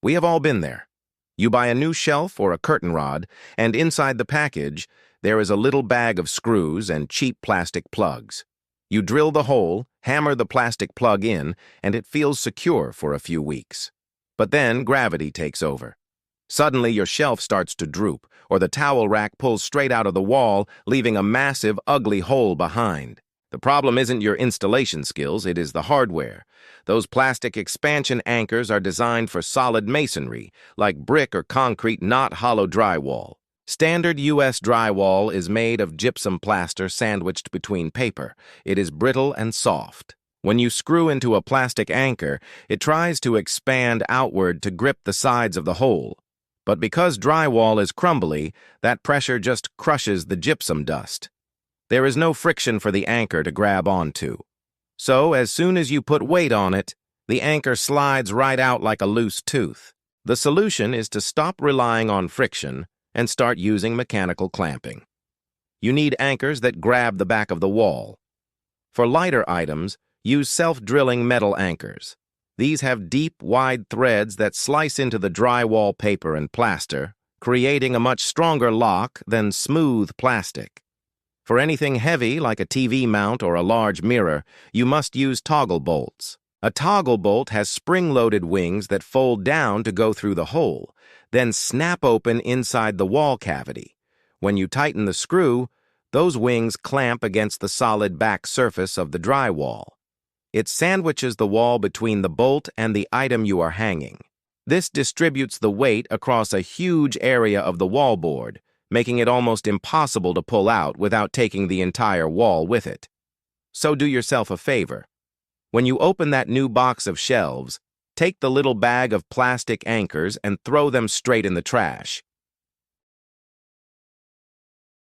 We have all been there. You buy a new shelf or a curtain rod, and inside the package, there is a little bag of screws and cheap plastic plugs. You drill the hole, hammer the plastic plug in, and it feels secure for a few weeks. But then gravity takes over. Suddenly your shelf starts to droop, or the towel rack pulls straight out of the wall, leaving a massive, ugly hole behind. The problem isn't your installation skills, it is the hardware. Those plastic expansion anchors are designed for solid masonry, like brick or concrete, not hollow drywall. Standard U.S. drywall is made of gypsum plaster sandwiched between paper. It is brittle and soft. When you screw into a plastic anchor, it tries to expand outward to grip the sides of the hole. But because drywall is crumbly, that pressure just crushes the gypsum dust. There is no friction for the anchor to grab onto. So, as soon as you put weight on it, the anchor slides right out like a loose tooth. The solution is to stop relying on friction and start using mechanical clamping. You need anchors that grab the back of the wall. For lighter items, use self-drilling metal anchors. These have deep, wide threads that slice into the drywall paper and plaster, creating a much stronger lock than smooth plastic. For anything heavy, like a TV mount or a large mirror, you must use toggle bolts. A toggle bolt has spring-loaded wings that fold down to go through the hole, then snap open inside the wall cavity. When you tighten the screw, those wings clamp against the solid back surface of the drywall. It sandwiches the wall between the bolt and the item you are hanging. This distributes the weight across a huge area of the wallboard, making it almost impossible to pull out without taking the entire wall with it. So do yourself a favor. When you open that new box of shelves, take the little bag of plastic anchors and throw them straight in the trash.